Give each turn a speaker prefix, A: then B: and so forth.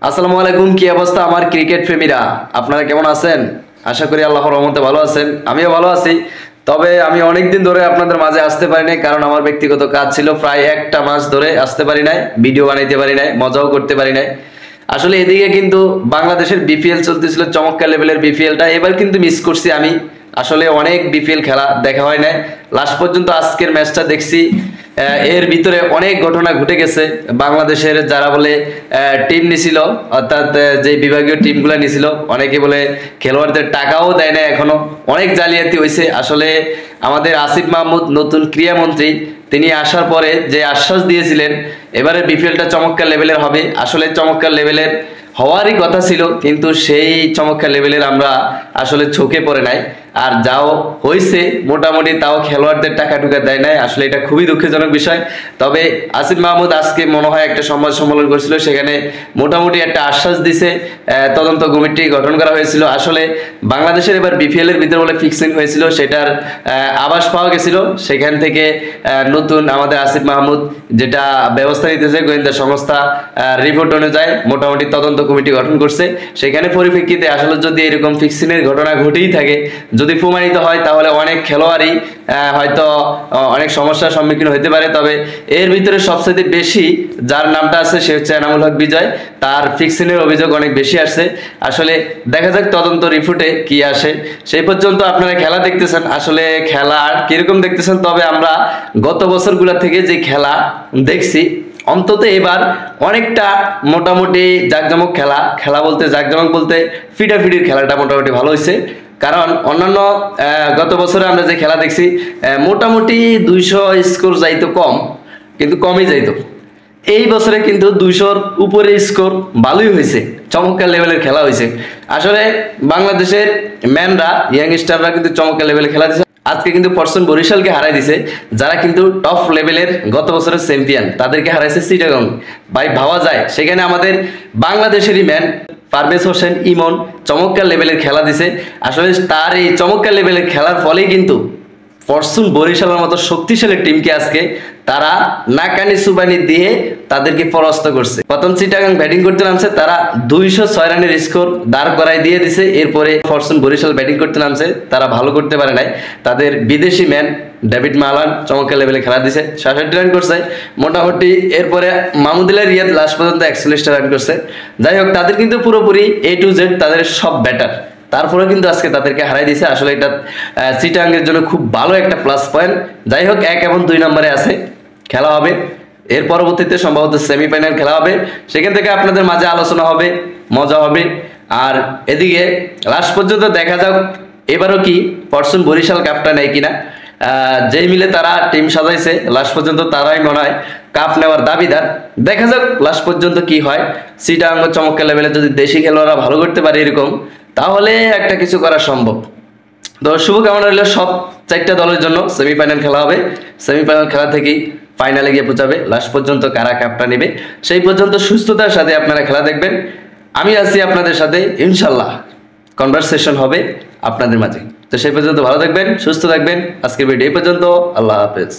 A: আসসালামু আলাইকুম। কি অবস্থা আমার ক্রিকেট প্রেমীরা? আপনারা কেমন আছেন? আশা করি আল্লাহর রহমতে ভালো আছেন। আমিও ভালো আছি। তবে আমি অনেক দিন ধরে আপনাদের মাঝে আসতে পারি নাই, কারণ আমার ব্যক্তিগত কাজ ছিল। প্রায় একটা মাস ধরে আসতে পারি নাই, ভিডিও বানাইতে পারি নাই, মজাও করতে পারি নাই। আসলে এদিকে কিন্তু বাংলাদেশের বিপিএল চলতেছিল, চমৎকার লেভেলের বিপিএলটা এবার কিন্তু মিস করছি আমি। আসলে অনেক বিপিএল খেলা দেখা হয় নাই, লাস্ট পর্যন্ত আজকের ম্যাচটা দেখছি। এর ভিতরে অনেক ঘটনা ঘটে গেছে। বাংলাদেশের যারা বলে টিম নিছিল, অর্থাৎ যে বিভাগীয় টিমগুলো নিছিল, অনেকে বলে খেলোয়াড়দের টাকাও দেয় না এখনো, অনেক জালিয়াতি হয়েছে। আসলে আমাদের আসিফ মাহমুদ নতুন ক্রীড়ামন্ত্রী, তিনি আসার পরে যে আশ্বাস দিয়েছিলেন এবারে বিপিএলটা চমৎকার লেভেলের হবে, আসলে চমৎকার লেভেলের হওয়ারই কথা ছিল, কিন্তু সেই চমৎকার লেভেলের আমরা আসলে চোখে পড়ে নাই। আর যাও হয়েছে মোটামুটি, তাও খেলোয়াড়দের টাকা টুকা দেয় নাই। আসলে এটা খুবই দুঃখজনক বিষয়। তবে আসিফ মাহমুদ আজকে মনে হয় একটা সংবাদ সম্মেলন করেছিল, সেখানে মোটামুটি একটা আশ্বাস দিছে। তদন্ত কমিটি গঠন করা হয়েছিল। আসলে বাংলাদেশের এবার বিপিএল এর ভিতরে বলে ফিক্সিং হয়েছিল, সেটার আভাস পাওয়া গেছিল। সেখান থেকে নতুন আমাদের আসিফ মাহমুদ যেটা ব্যবস্থা নিতেছে, গোয়েন্দা সংস্থা রিপোর্ট অনুযায়ী মোটামুটি তদন্ত কমিটি গঠন করছে। সেখানে পরিপ্রেক্ষিতে আসলে যদি এরকম ফিক্সিংয়ের ঘটনা ঘটেই থাকে, যদি প্রমাণিত হয়, তাহলে অনেক খেলোয়াড়ই হয়তো অনেক সমস্যার সম্মুখীন হতে পারে। তবে এর ভিতরে সবচেয়ে বেশি যার নামটা আছে সে হচ্ছে এনামুল হক বিজয়। তার ফিক্সিংয়ের অভিযোগ অনেক বেশি আসছে। আসলে দেখা যাক তদন্ত রিপোর্টে কি আসে। সেই পর্যন্ত আপনারা খেলা দেখতেছেন, আসলে খেলা কিরকম দেখতেছেন? তবে আমরা গত বছরগুলো থেকে যে খেলা দেখছি, অন্তত এবার অনেকটা মোটামুটি জাঁকজমক খেলা, খেলা বলতে জাঁকজমক বলতে ফিটাফিটির খেলাটা মোটামুটি ভালো হয়েছে। কারণ অন্যান্য গত বছরে আমরা যে খেলা দেখছি, মোটামুটি 200 স্কোর যাইতো কম, কিন্তু কমই যাইতো। এই বছরে কিন্তু 200-র উপরে স্কোর ভালোই হয়েছে, চমৎকার লেভেলের খেলা হয়েছে। আসলে বাংলাদেশের ম্যানরা, ইয়াংস্টাররা কিন্তু চমৎকার লেভেলের খেলা দিচ্ছে। আজকে কিন্তু ফরচুন বরিশালকে হারাই দিছে, যারা কিন্তু টপ লেভেলের গত বছরের চ্যাম্পিয়ন, তাদেরকে হারাইছে চিটাগং। ভাই ভাবা যায়, সেখানে আমাদের বাংলাদেশেরই ম্যান পারভেজ হোসেন ইমন চমৎকার লেভেলের খেলা দিছে। আসলে তার এই চমৎকার লেভেলের খেলার ফলেই কিন্তু ফরচুন বরিশালের মতো শক্তিশালী টিমকে আজকে তারা নাকানি সুবানি দিয়ে তাদেরকে পরাস্ত করছে। প্রথম চিটাগাং ব্যাটিং করতে নামছে, তারা 206 রানের স্কোর দাঁড় করাই দিয়ে দিছে। এরপরে ফরচুন বরিশাল ব্যাটিং করতে নামছে, তারা ভালো করতে পারে নাই। তাদের বিদেশি ম্যান ডেভিড মালান চমৎকার লেভেলে খেলা দিছে, 67 রান করছে মোটামুটি। এরপরে মাহমুদুল্লাহ রিয়াদ লাস্ট পর্যন্ত 41 রান করছে। যাই হোক, তাদের কিন্তু পুরোপুরি A to Z তাদের সব ব্যাটার, তারপরে কিন্তু আজকে তাদেরকে হারাই দিছে। আসলে এটা চিটাগাংয়ের জন্য খুব ভালো একটা প্লাস পয়েন্ট। যাই হোক, 1 এবং 2 নম্বরে আছে, খেলা হবে। এর পরবর্তীতে সম্ভবত সেমিফাইনাল খেলা হবে, সেখান থেকে আপনাদের মাঝে আলোচনা হবে, মজা হবে। আর এদিকে লাস্ট পর্যন্ত দেখা যাক এবারও কি ফরচুন বরিশাল কাপটা নেয় কিনা। যেই মিলে তারা টিম সাজাইছে, লাস্ট পর্যন্ত তারাই মনে হয় কাপ নেওয়ার দাবিদার। দেখা যাক লাস্ট পর্যন্ত কি হয়। চিটাগাং চমৎকার লেভেলে যদি দেশি খেলোয়াড়রা ভালো করতে পারে এরকম, তাহলে একটা কিছু করা সম্ভব। তো শুভকামনা রইল সব 4টা দলের জন্য। সেমিফাইনাল খেলা হবে, সেমিফাইনাল খেলা থেকেই ফাইনালে গিয়ে পৌঁছাবে। লাস্ট পর্যন্ত কারা কাপটা নেবে, সেই পর্যন্ত সুস্থতার সাথে আপনারা খেলা দেখবেন। আমি আছি আপনাদের সাথে, ইনশাল্লাহ কনভারসেশন হবে আপনাদের মাঝে। তো সেই পর্যন্ত ভালো থাকবেন, সুস্থ থাকবেন। আজকের ভিডিও এই পর্যন্ত, আল্লাহ হাফেজ।